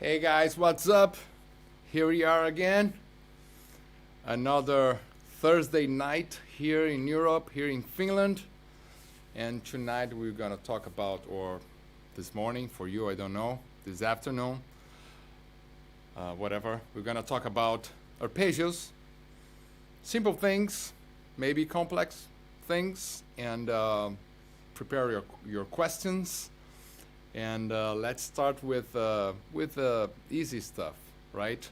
Hey guys, what's up? Here we are again. Another Thursday night here in Europe, here in Finland. And tonight we're gonna talk about, or this morning for you, I don't know, this afternoon, whatever. We're gonna talk about arpeggios, simple things, maybe complex things, and prepare your questions. And let's start with easy stuff, right?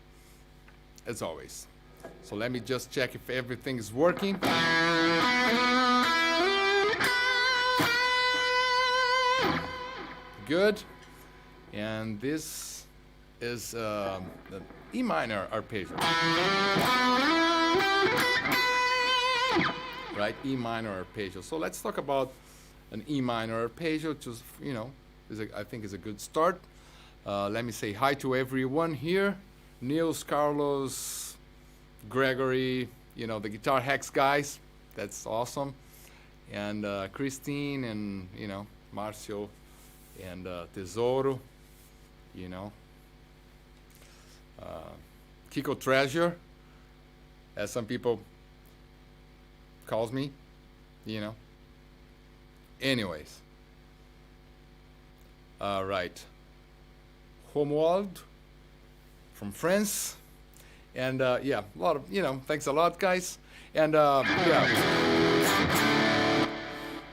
As always. So let me just check if everything is working. Good. And this is the E minor arpeggio. Right? E minor arpeggio. So let's talk about an E minor arpeggio. Just, I think is a good start. Let me say hi to everyone here. Niels, Carlos, Gregory, the Guitar Hacks guys. That's awesome. And Christine and, Marcio and Tesouro, Kiko Treasure, as some people calls me, Anyways. Right. Homeworld from France. And a lot of, thanks a lot, guys. And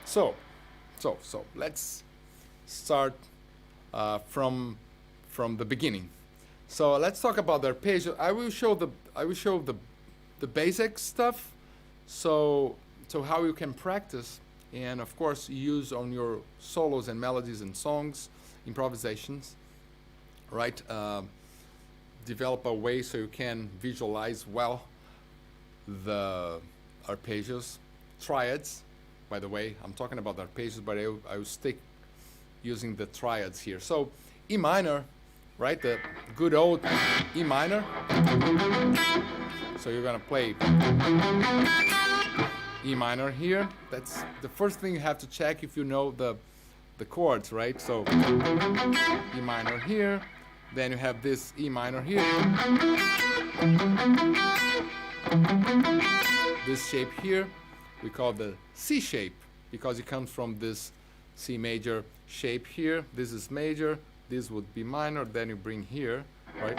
So let's start from the beginning. So let's talk about the arpeggio. I will show the basic stuff. So how you can practice, and of course use on your solos and melodies and songs, improvisations, right? Develop a way so you can visualize well the arpeggios, triads. By the way, I'm talking about the arpeggios, but I will stick using the triads here. So E minor, right? The good old E minor. So you're gonna play E minor here. That's the first thing you have to check if you know the chords, right? So E minor here, then you have this E minor here, this shape here we call the C shape because it comes from this C major shape here. This is major, this would be minor, then you bring here, right?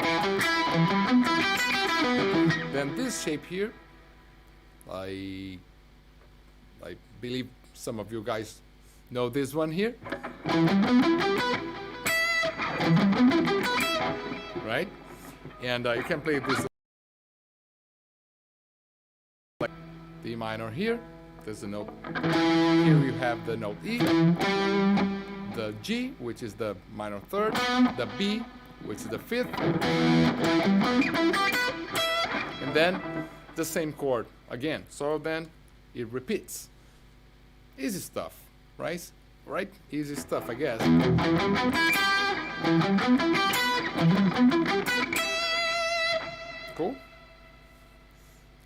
Then this shape here, I believe some of you guys know this one here, right? And you can play this like D minor here. There's a note. Here you have the note E, the G, which is the minor third, the B, which is the fifth, and then the same chord again. So then it repeats. Easy stuff, right? Right? Easy stuff, I guess. Cool.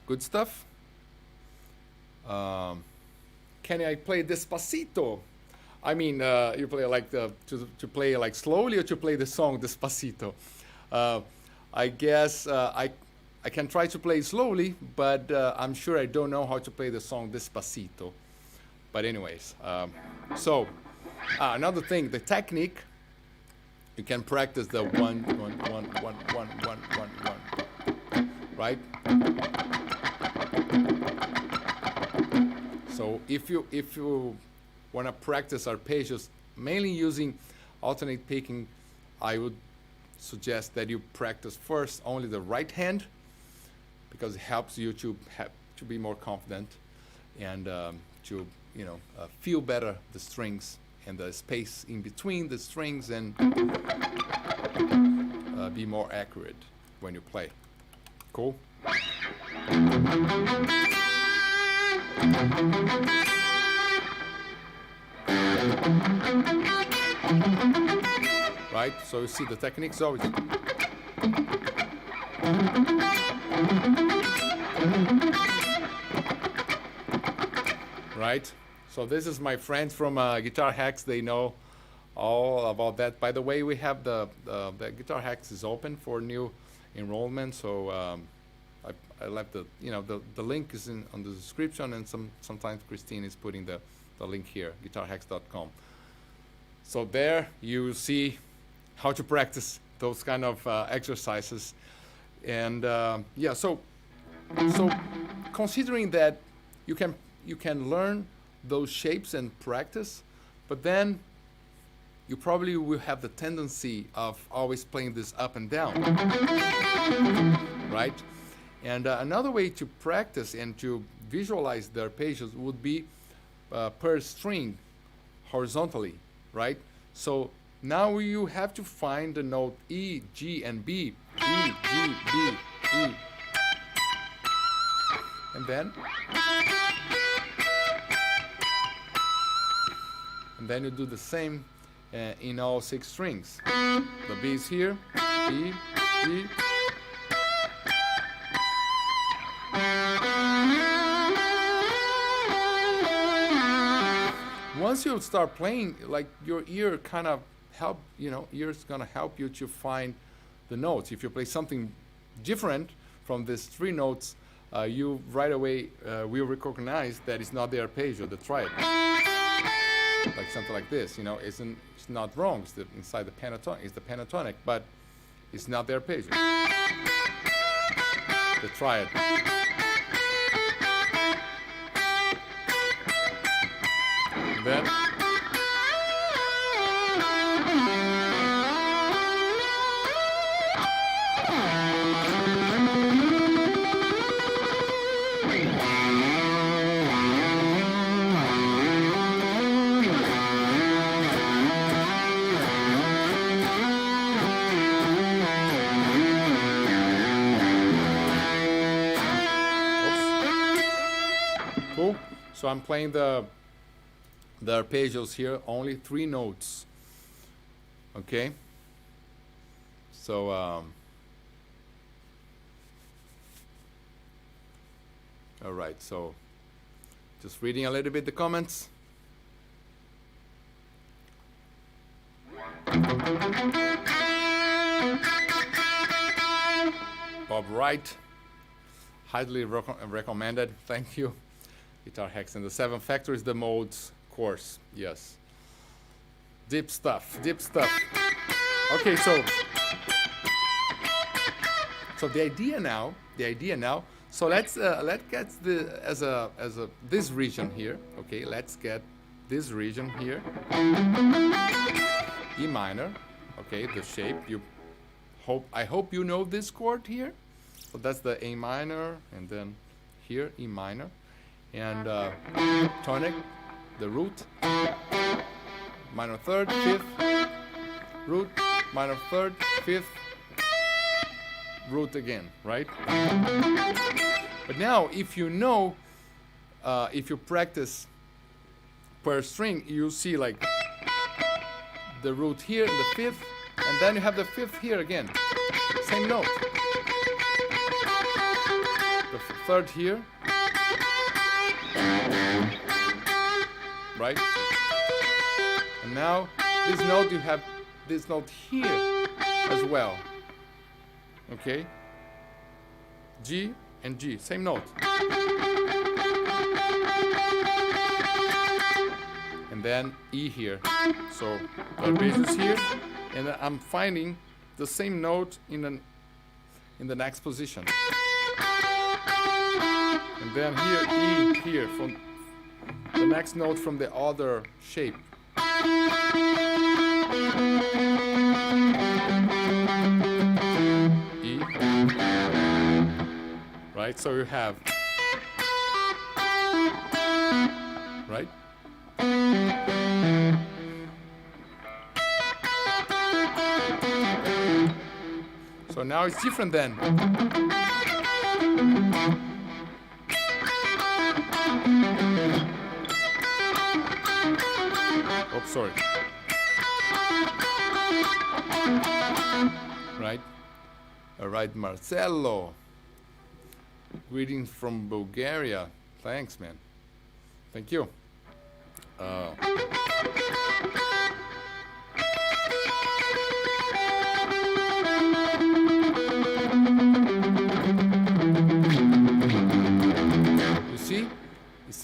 Good stuff. Can I play Despacito? I mean, you play like to play like slowly, or to play the song Despacito. I guess I can try to play slowly, but I'm sure I don't know how to play the song Despacito. But anyways, another thing, the technique. You can practice the one, right? So if you want to practice arpeggios, mainly using alternate picking, I would suggest that you practice first only the right hand, because it helps you to be more confident and to feel better the strings and the space in between the strings, and be more accurate when you play. Cool? Right? So you see the techniques always. Right? So this is my friends from Guitar Hacks. They know all about that. By the way, we have the Guitar Hacks is open for new enrollment, so I left the link is on the description, and sometimes Christine is putting the link here, guitarhacks.com. So there you see how to practice those kind of exercises, and yeah. So considering that you can learn those shapes and practice, but then you probably will have the tendency of always playing this up and down, right? And another way to practice and to visualize the arpeggios would be per string horizontally, right? So now you have to find the note E, G, and B. E, G, B, E. And then you do the same in all 6 strings. The B is here, E, G. Once you start playing, like your ear kind of help, ear's gonna help you to find the notes. If you play something different from these 3 notes, you right away will recognize that it's not the arpeggio, the triad. Like something like this, it's not wrong. It's inside the pentatonic. It's the pentatonic, but it's not the arpeggio. The triad. And then. Cool. So I'm playing the arpeggios here, only 3 notes. Okay. So all right. So just reading a little bit the comments. Bob Wright, highly recommended. Thank you. Guitar Hacks and the 7 Factories, the modes course. Yes. Deep stuff. Deep stuff. Okay, so the idea now. So let's get this region here. Okay, let's get this region here. E minor. Okay, the shape. I hope you know this chord here. So that's the A minor, and then here E minor. And tonic, the root, minor 3rd, 5th, root, minor 3rd, 5th, root again, right? But now, if you practice per string, you see like the root here and the 5th, and then you have the 5th here again, same note. The 3rd here. Right? And now this note, you have this note here as well. Okay? G and G, same note. And then E here. So the arpeggio is here, and I'm finding the same note in the next position. And then here, E here, from the next note from the other shape. E. Right, so you have. Right? So now it's different then. Oops, sorry. Right? All right, Marcelo. Greetings from Bulgaria. Thanks, man. Thank you.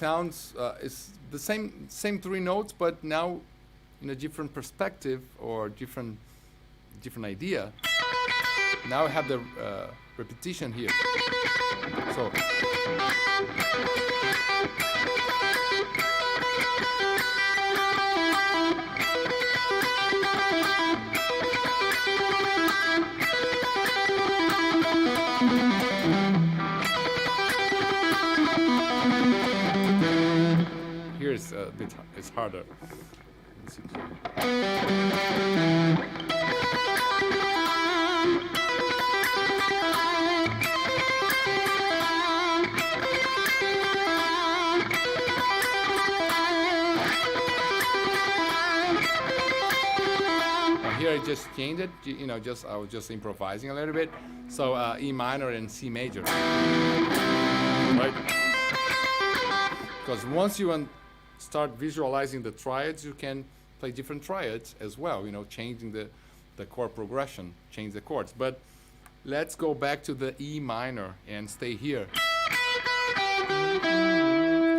sounds it's the same three notes, but now in a different perspective or different idea. Now I have the repetition here. So here's a bit, it's harder. Let's see. Here I just changed it, you know, I was just improvising a little bit. So E minor and C major, right? Because once you start visualizing the triads, you can play different triads as well, you know, changing the chord progression, change the chords. But let's go back to the E minor and stay here.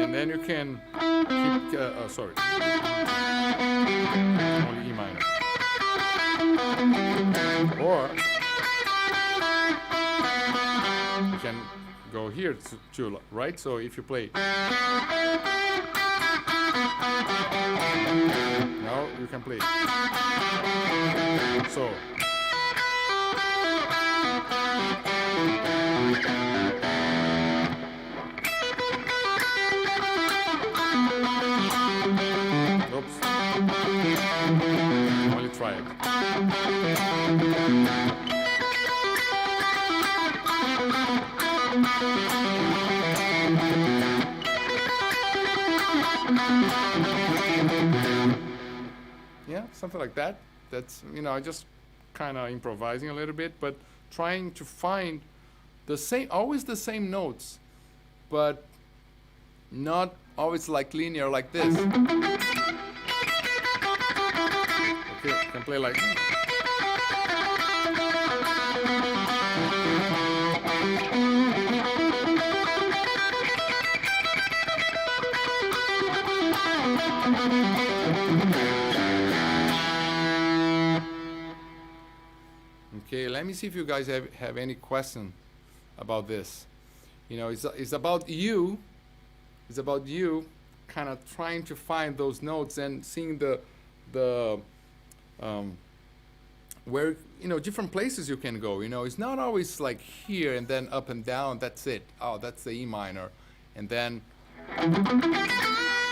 And then you can keep, sorry, only E minor. Or you can go here too, right? So if you play, now you can play. So oops, only try it. Yeah, something like that. That's, you know, I just kind of improvising a little bit, but trying to find the same, always the same notes, but not always like linear like this. Okay, can play like. Okay, let me see if you guys have any question about this. You know, it's about you. It's about you kind of trying to find those notes and seeing the where, you know, different places you can go. You know, it's not always like here and then up and down. That's it. Oh, that's the E minor, and then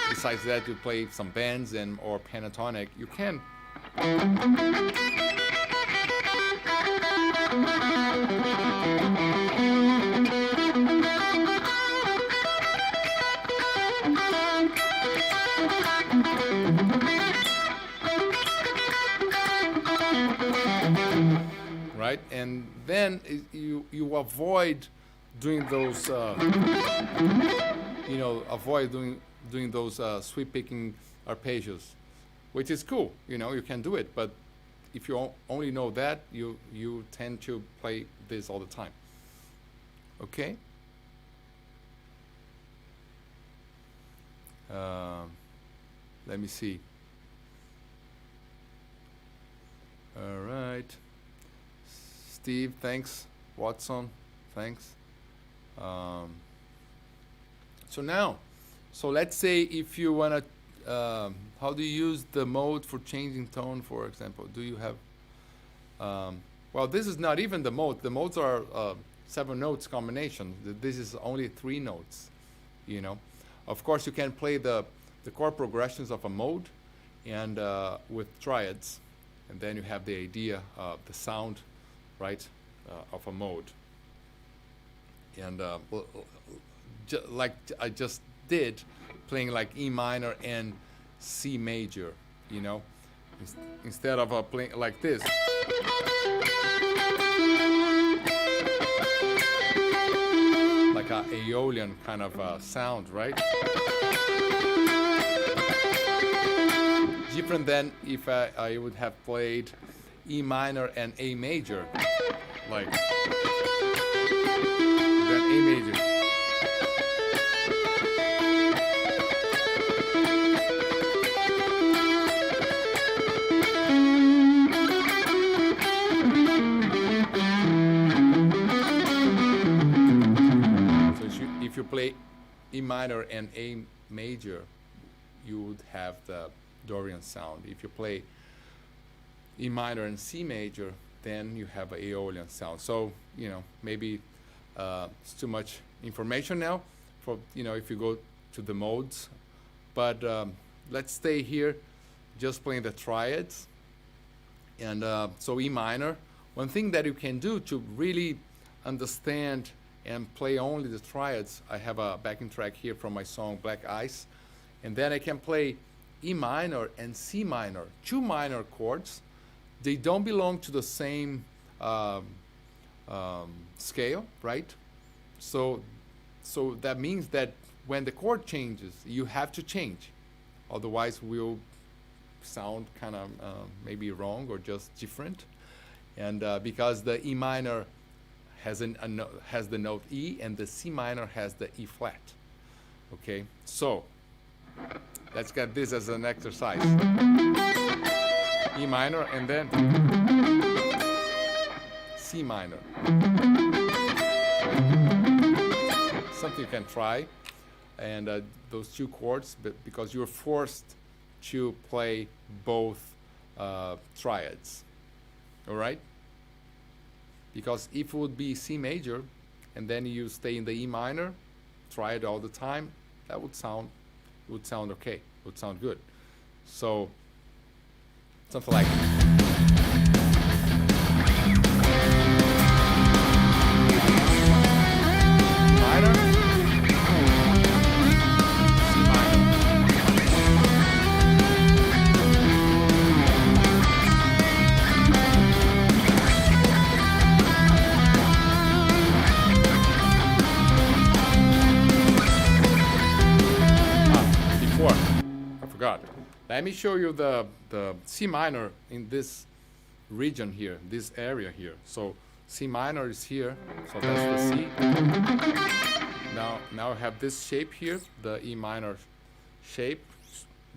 besides that, you play some bends and or pentatonic. You can. Right, and then you avoid doing those, you know, doing those sweep picking arpeggios, which is cool. You know, you can do it, but if you only know that, you tend to play this all the time. Okay. Let me see. All right. Steve, thanks. Watson, thanks. So let's say if you want to, how do you use the mode for changing tone, for example? Do you have, well, this is not even the mode. The modes are 7 notes combination. This is only 3 notes, you know. Of course, you can play the chord progressions of a mode and with triads, and then you have the idea of the sound, right, of a mode. And like I just did, playing like E minor and C major, you know, instead of playing like this. Like a Aeolian kind of sound, right? Different than if I would have played E minor and A major, like then A major. E minor and A major, you would have the Dorian sound. If you play E minor and C major, then you have an Aeolian sound. So, you know, maybe it's too much information now for, you know, if you go to the modes. But let's stay here just playing the triads. And so E minor. One thing that you can do to really understand and play only the triads, I have a backing track here from my song Black Ice. And then I can play E minor and C minor, two minor chords. They don't belong to the same scale, right? So that means that when the chord changes, you have to change. Otherwise, we'll sound kind of maybe wrong or just different. And because the E minor has the note E and the C minor has the E flat. Okay, so let's get this as an exercise. E minor and then C minor. Something you can try, and those two chords, because you're forced to play both triads. All right? Because if it would be C major, and then you stay in the E minor, triad all the time, that would sound okay. It would sound good. So something like minor, C minor. Before I forgot. Let me show you the C minor in this region here, this area here. So C minor is here, so that's the C. Now I have this shape here, the E minor shape,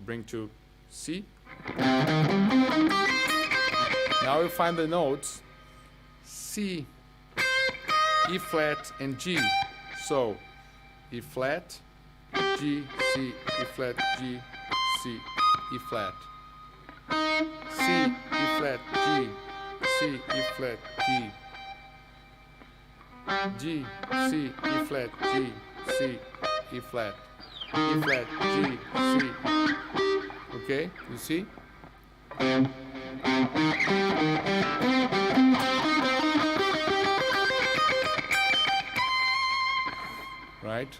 bring to C. Now you find the notes C, E flat, and G. So E flat, G, C, E flat, G, C, E flat, C, E flat, G, C, E flat, G, G, C, E flat, G, C, E flat, G, C. Okay, you see? Right?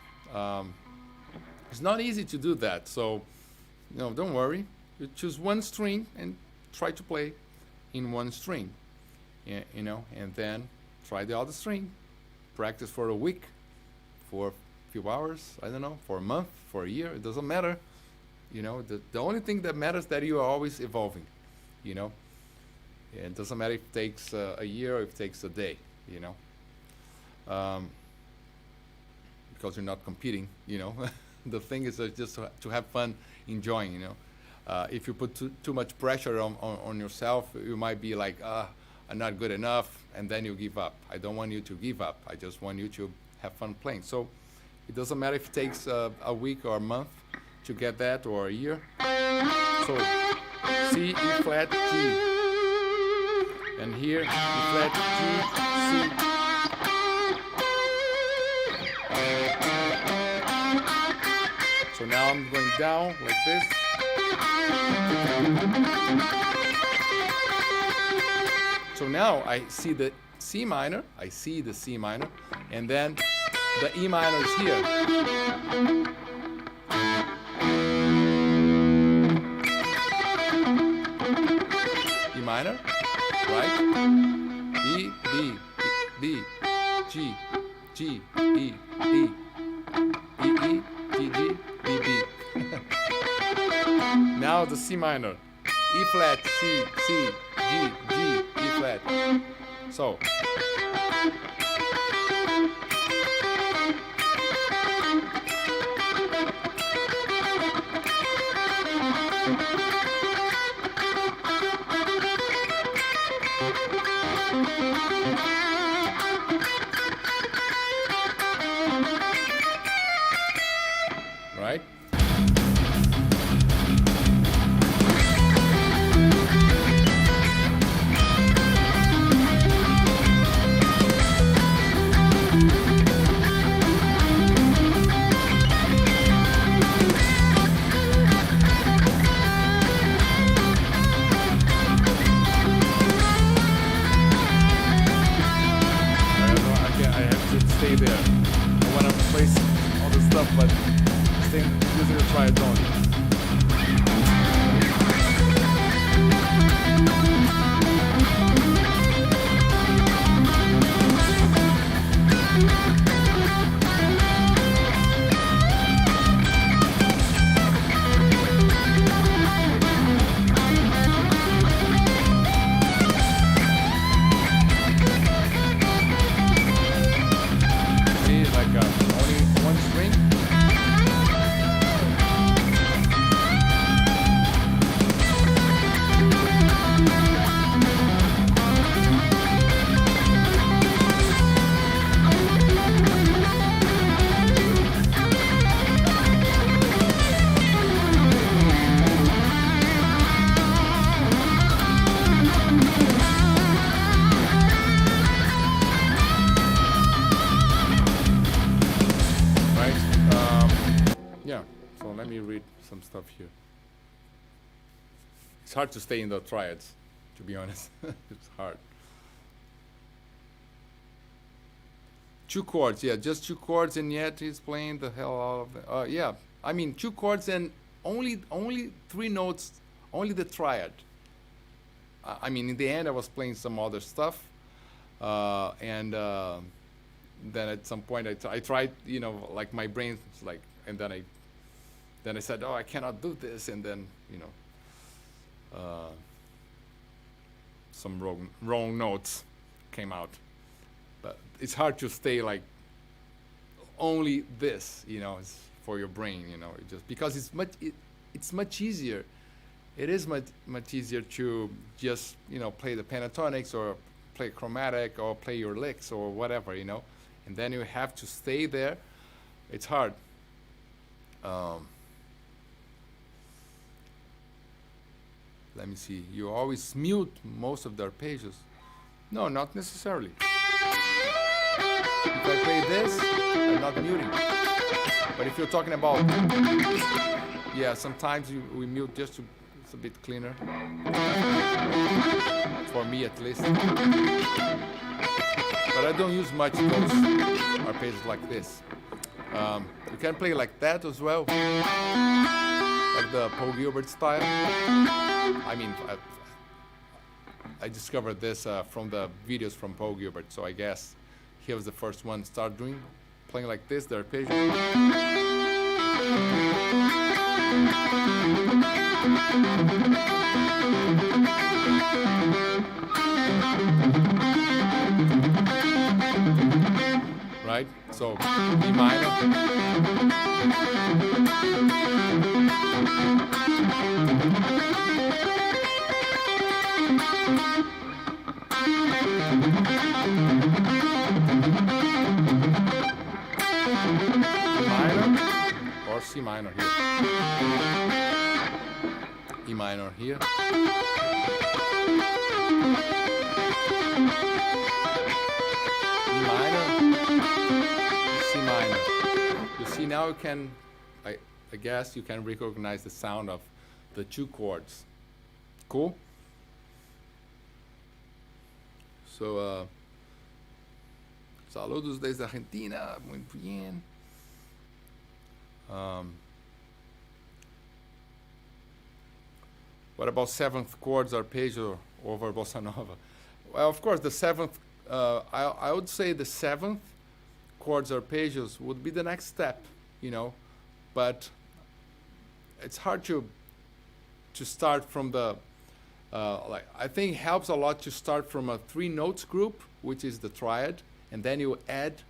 It's not easy to do that, so don't worry. You choose one string and try to play in one string, and then try the other string. Practice for a week, for a few hours, I don't know, for a month, for a year. It doesn't matter. The only thing that matters is that you are always evolving. It doesn't matter if it takes a year or if it takes a day. Because you're not competing. The thing is just to have fun, enjoying. If you put too much pressure on yourself, you might be like, I'm not good enough, and then you give up. I don't want you to give up. I just want you to have fun playing. So it doesn't matter if it takes a week or a month to get that, or a year. So C, E flat, G, and here E flat, G, C. So now I'm going down like this. So now I see the C minor, and then the E minor is here. E minor, right? E, B, G, G, E, E, E, E, G, G, B, B. Now the C minor, E flat, C, C, G, G, E flat. So. let me read some stuff here. It's hard to stay in the triads, to be honest. It's hard. 2 chords, yeah, just 2 chords, and yet he's playing the hell out of it. Yeah, I mean 2 chords and only 3 notes, only the triad. I mean, in the end, I was playing some other stuff, and then at some point I tried, you know, like my brain's like, and then I said, oh, I cannot do this, and then, you know, some wrong notes came out. But it's hard to stay like only this, you know, it's for your brain, you know, just because it's much easier. It is much easier to just, you know, play the pentatonics or play chromatic or play your licks or whatever, you know, and then you have to stay there. It's hard. Let me see. You always mute most of the arpeggios. No, not necessarily. If I play this, I'm not muting. But if you're talking about, yeah, sometimes we mute just to, it's a bit cleaner. For me at least. But I don't use much those arpeggios like this. You can play like that as well. Like the Paul Gilbert style. I mean, I discovered this from the videos from Paul Gilbert, so I guess he was the first one to start playing like this, the arpeggio. Right? So, E minor. Or C minor here. E minor here. E minor. C minor. You see now you can, I guess you can recognize the sound of the 2 chords. Cool? So, saludos desde Argentina, muy bien. What about 7th chords arpeggio over bossa nova? Well, of course, the 7th, I would say the 7th chords arpeggios would be the next step, you know, but it's hard to start from the, like, I think it helps a lot to start from a 3 notes group, which is the triad, and then you add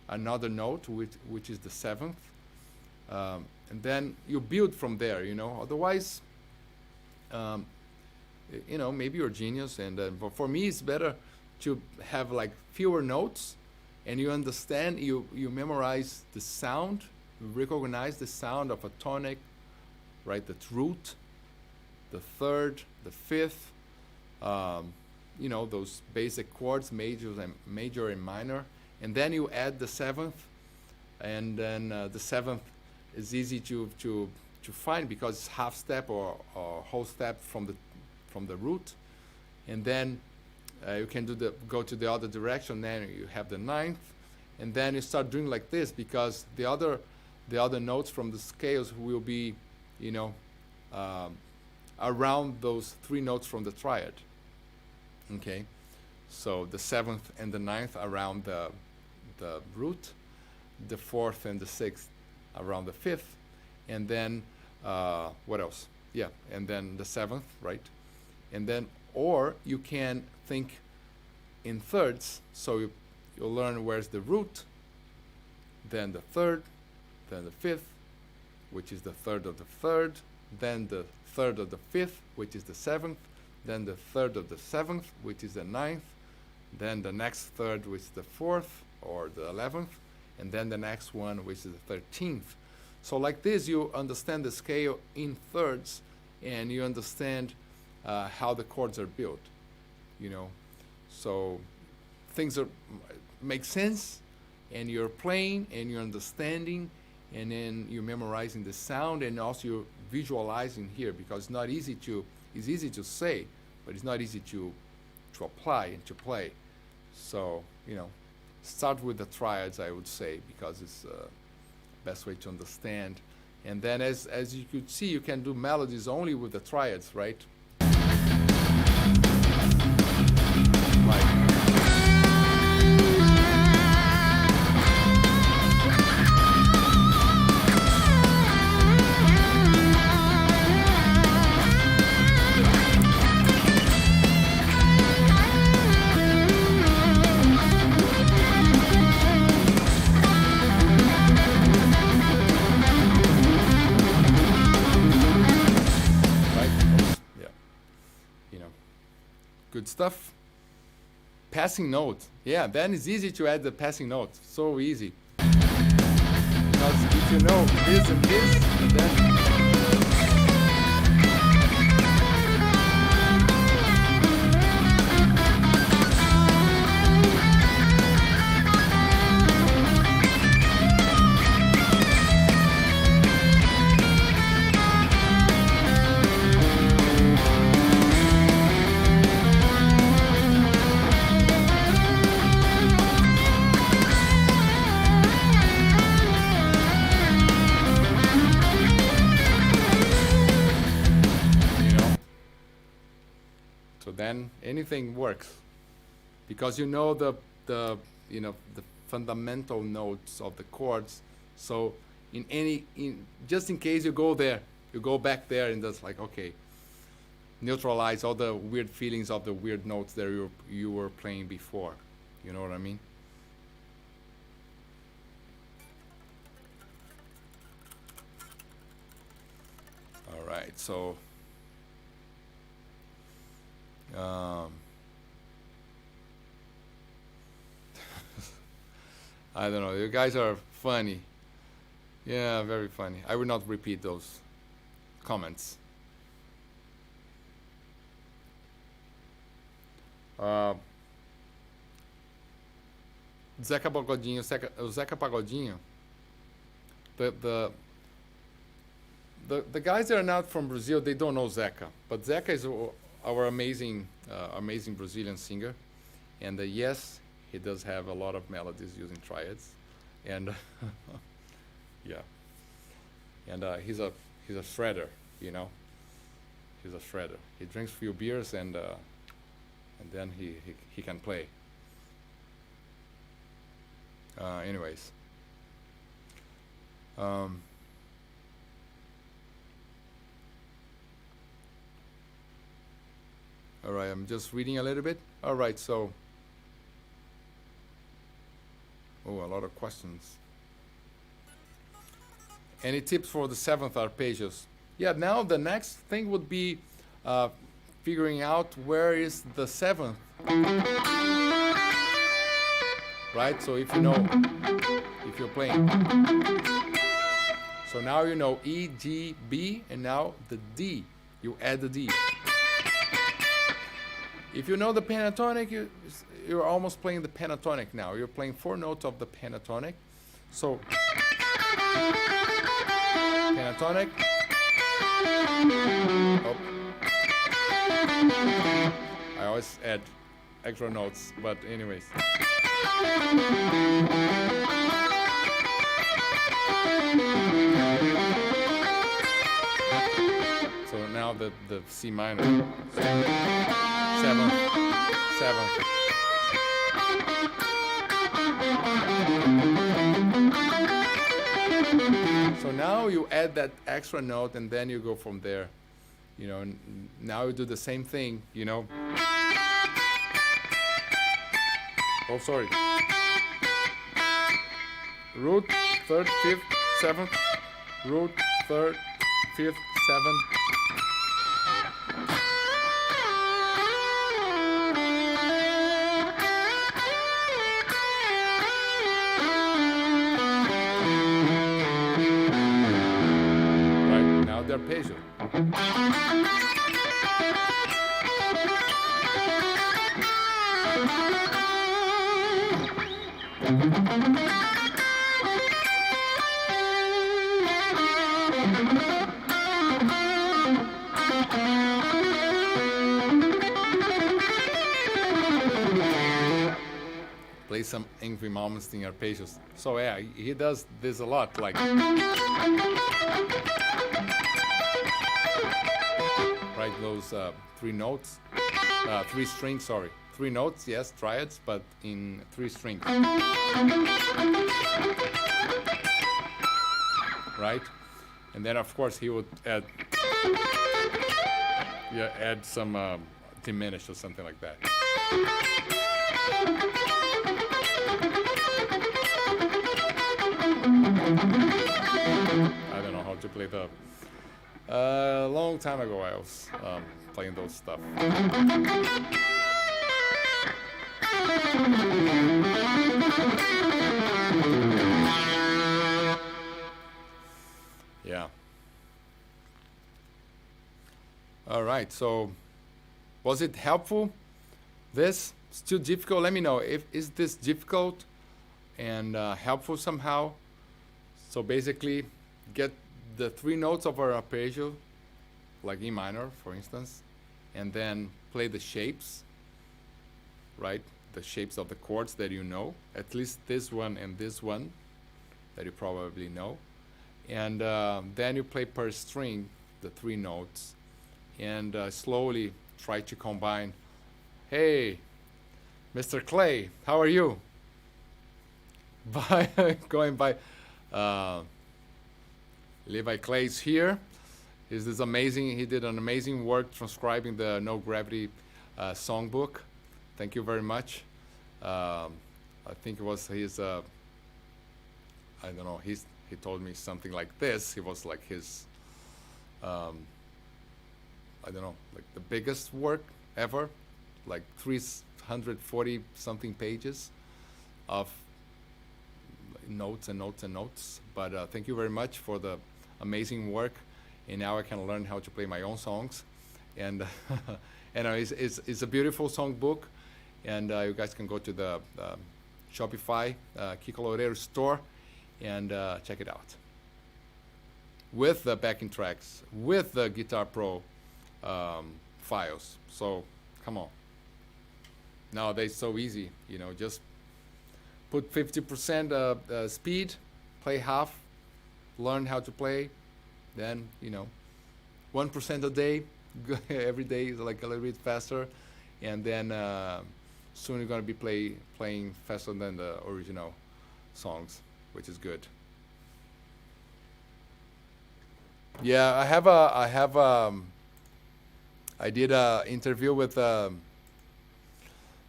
another note, which is the 7th. And then you build from there, you know. Otherwise, you know, maybe you're a genius, but for me, it's better to have like fewer notes, and you understand, you memorize the sound, you recognize the sound of a tonic, right? The root, the 3rd, the 5th, you know, those basic chords, major and minor, and then you add the 7th, and then the 7th is easy to find because it's half step or whole step from the root, and then you can go to the other direction. Then you have the 9th, and then you start doing like this because the other notes from the scales will be, you know, around those 3 notes from the triad. Okay, so the 7th and the 9th around the root, the 4th and the 6th around the 5th, and then what else? Yeah, and then the 7th, right? And then, or you can think in thirds, so you'll learn where's the root, then the 3rd, then the 5th, which is the 3rd of the 3rd, then the 3rd of the 5th, which is the 7th, then the 3rd of the 7th, which is the 9th, then the next 3rd, which is the 4th or the 11th, and then the next one, which is the 13th. So like this, you understand the scale in thirds, and you understand how the chords are built, you know. So things make sense, and you're playing, and you're understanding, and then you're memorizing the sound, and also you're visualizing here, because it's easy to say, but it's not easy to apply and to play. So, start with the triads, I would say, because it's best way to understand. And then as you could see, you can do melodies only with the triads, right? Good stuff. Passing note. Yeah, then it's easy to add the passing note. So easy. Because if you know this and this, and then then anything works, because you know the fundamental notes of the chords. So just in case you go there, you go back there, and that's like, okay, neutralize all the weird feelings of the weird notes that you were playing before. You know what I mean? All right, so I don't know, you guys are funny. Yeah, very funny. I will not repeat those comments. Zeca Pagodinho, o Zeca Pagodinho, the guys that are not from Brazil, they don't know Zeca, but Zeca is our amazing Brazilian singer, and yes, he does have a lot of melodies using triads, and yeah, and he's a shredder, He's a shredder. He drinks few beers, and then he can play. Anyways. All right, I'm just reading a little bit. All right, so, a lot of questions. Any tips for the 7th arpeggios? Yeah, now the next thing would be figuring out where is the 7th. Right, so if you're playing. So now you know E, G, B, and now the D. You add the D. If you know the pentatonic, you're almost playing the pentatonic now. You're playing 4 notes of the pentatonic. So, pentatonic. Oh. I always add extra notes, but anyways. So now the C minor. 7, 7. So now you add that extra note, and then you go from there. And now you do the same thing, Oh, sorry. Root, 3rd, 5th, 7th. Root, 3rd, 5th, 7th. Right, now the arpeggio. play some angry moments in arpeggios. So yeah, he does this a lot, like right those three notes, three strings. Sorry, three notes. Yes, triads, but in three strings. Right, and then of course he would add, yeah, add some diminished or something like that. I don't know how to play the. A long time ago, I was playing those stuff. Yeah. All right. So, was it helpful? This still difficult? Let me know if is this difficult and helpful somehow. So basically, get the three notes of our arpeggio, like E minor, for instance, and then play the shapes, right? The shapes of the chords that you know, at least this one and this one that you probably know. And then you play per string the three notes and slowly try to combine. Hey, Mr. Clay, how are you? Going by Levi Clay's here. Is this amazing? He did an amazing work transcribing the No Gravity songbook. Thank you very much. I think it was his. I don't know. He told me something like this. It was like his. I don't know, like the biggest work ever, like 340 something pages of notes and notes and notes. But thank you very much for the amazing work, and now I can learn how to play my own songs, and and it's a beautiful song book, and you guys can go to the Shopify Kiko Loureiro store and check it out with the backing tracks, with the Guitar Pro files. So come on, nowadays so easy, just put 50% speed, play half, learn how to play, then 1% a day, every day is like a little bit faster, and then soon you're gonna be playing faster than the original songs, which is good. Yeah, I did a interview with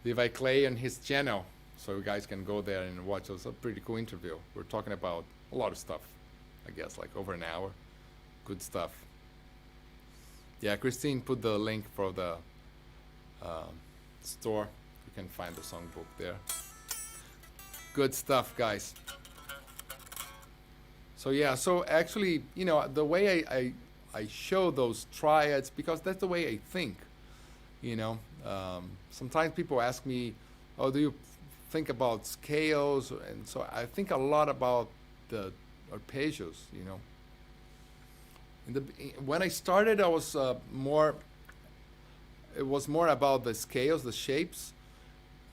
Levi Clay on his channel, so you guys can go there and watch. It was a pretty cool interview. We're talking about a lot of stuff, I guess, like over an hour. Good stuff. Yeah, Christine put the link for the store. You can find the songbook there. Good stuff, guys. So yeah, so actually, the way I show those triads, because that's the way I think, sometimes people ask me, oh, do you think about scales? And so I think a lot about the arpeggios, when I started, I was it was more about the scales, the shapes,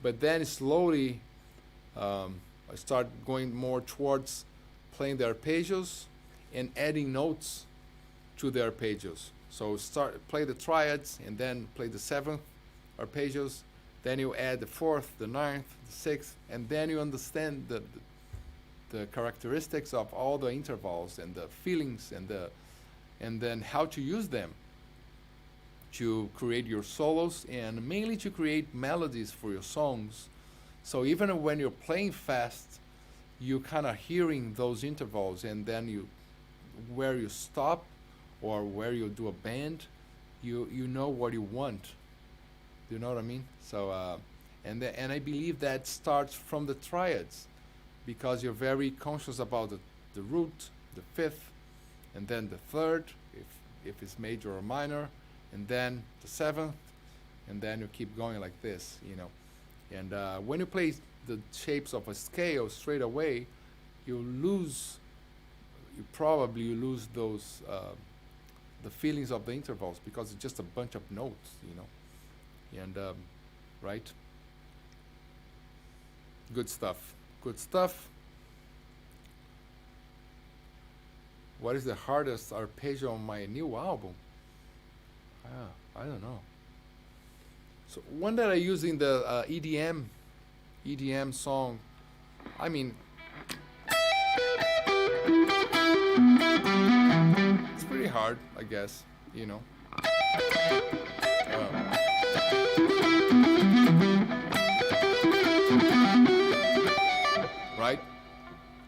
but then slowly I started going more towards playing the arpeggios and adding notes to the arpeggios. So play the triads and then play the seventh arpeggios, then you add the fourth, the ninth, the sixth, and then you understand the characteristics of all the intervals and the feelings and then how to use them to create your solos and mainly to create melodies for your songs. So even when you're playing fast, you kind of hearing those intervals, and then where you stop or where you do a bend, you know what you want. Do you know what I mean? So and I believe that starts from the triads, because you're very conscious about the root, the fifth, and then the third, if it's major or minor, and then the seventh, and then you keep going like this, And when you play the shapes of a scale straight away, you probably lose those the feelings of the intervals, because it's just a bunch of notes, And right? Good stuff. Good stuff. What is the hardest arpeggio on my new album? I don't know. So one that I use in the EDM song. I mean, it's pretty hard, I guess. You know. Right.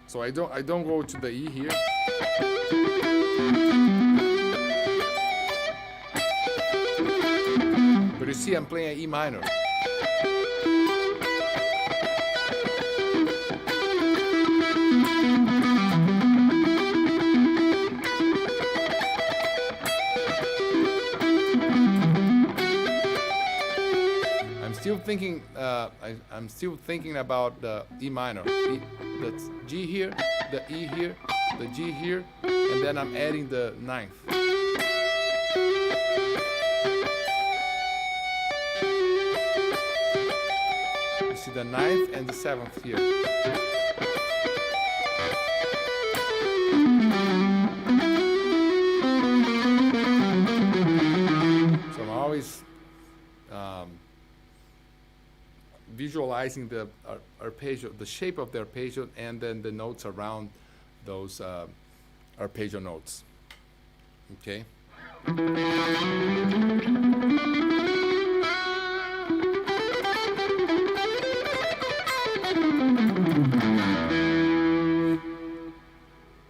So I don't go to the E here. But you see, I'm playing an E minor. I'm still thinking about the E minor. That's G here, the E here, the G here, and then I'm adding the ninth. You see the ninth and the seventh here. So I'm always visualizing the arpeggio, the shape of the arpeggio, and then the notes around those arpeggio notes. Okay.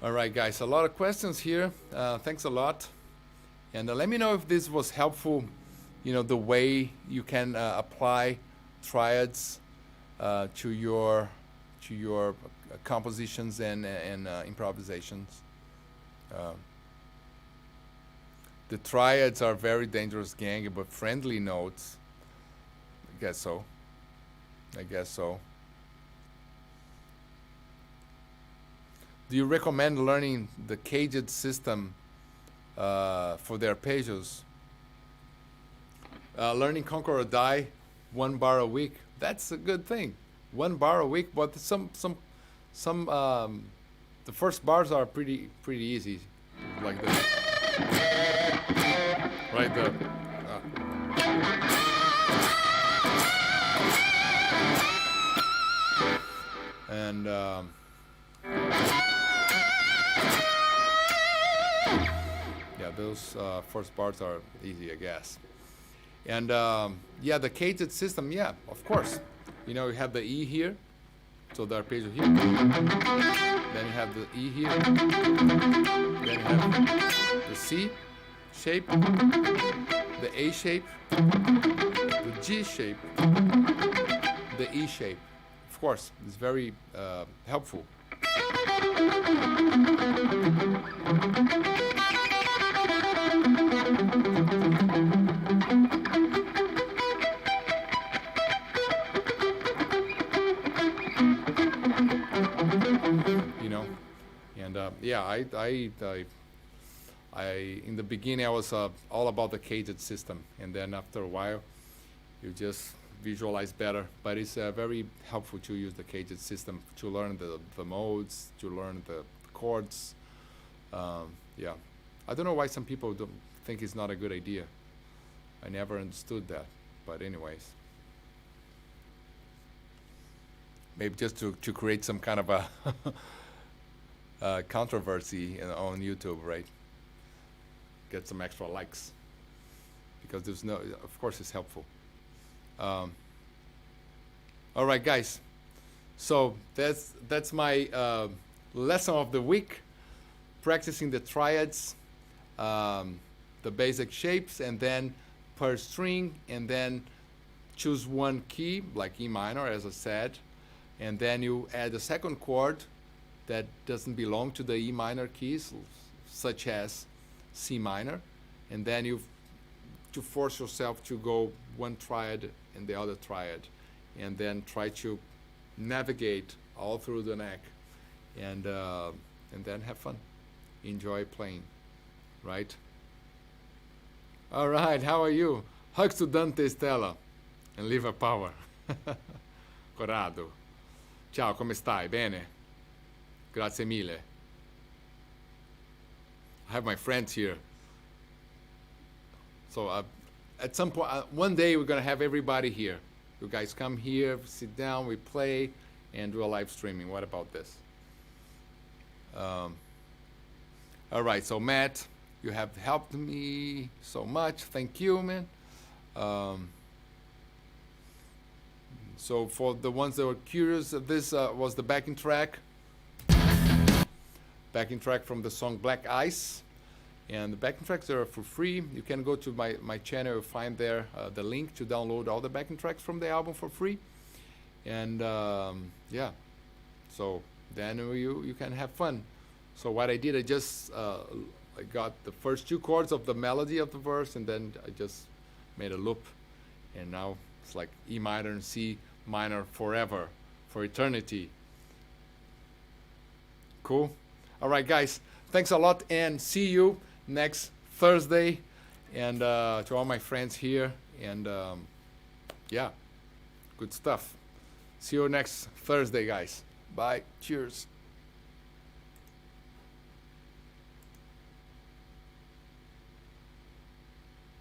All right, guys, a lot of questions here. Thanks a lot. And let me know if this was helpful, you know, the way you can apply triads to your compositions and improvisations. The triads are very dangerous gang, but friendly notes. I guess so. Do you recommend learning the caged system for the arpeggios? Learning Conquer or Die, 1 bar a week. That's a good thing. 1 bar a week, but some the first bars are pretty easy, like the right the. And yeah, those first bars are easy, I guess. And yeah, the caged system, yeah, of course. You know, you have the E here, so the arpeggio here. Then you have the E here. Then you have the C shape, the A shape, the G shape, the E shape. Of course, it's very helpful. You know, and yeah, I in the beginning I was all about the caged system, and then after a while, you just visualize better. But it's very helpful to use the caged system to learn the modes, to learn the chords. Yeah, I don't know why some people don't think it's not a good idea. I never understood that, but anyways. Maybe just to create some kind of a controversy on YouTube, right? Get some extra likes, because there's no, of course it's helpful. All right, guys. So that's my lesson of the week, practicing the triads, the basic shapes, and then per string, and then choose one key, like E minor, as I said, and then you add a second chord that doesn't belong to the E minor keys, such as C minor, and then you to force yourself to go one triad and the other triad, and then try to navigate all through the neck, and then have fun, enjoy playing, right? All right, how are you? Hugs to Dante Stella, and live a power. Corrado. Ciao, come stai? Bene. Grazie mille. I have my friends here. So at some point, one day we're gonna have everybody here. You guys come here, sit down, we play, and do a live streaming. What about this? All right, so Matt, you have helped me so much. Thank you, man. So for the ones that were curious, this was the backing track. Backing track from the song Black Ice. And the backing tracks are for free. You can go to my channel, you'll find there the link to download all the backing tracks from the album for free. And yeah, so then you can have fun. So what I did, I just I got the first two chords of the melody of the verse, and then I just made a loop. And now it's like E minor and C minor forever, for eternity. Cool. All right, guys, thanks a lot, and see you next Thursday. And to all my friends here, and yeah, good stuff. See you next Thursday, guys. Bye. Cheers.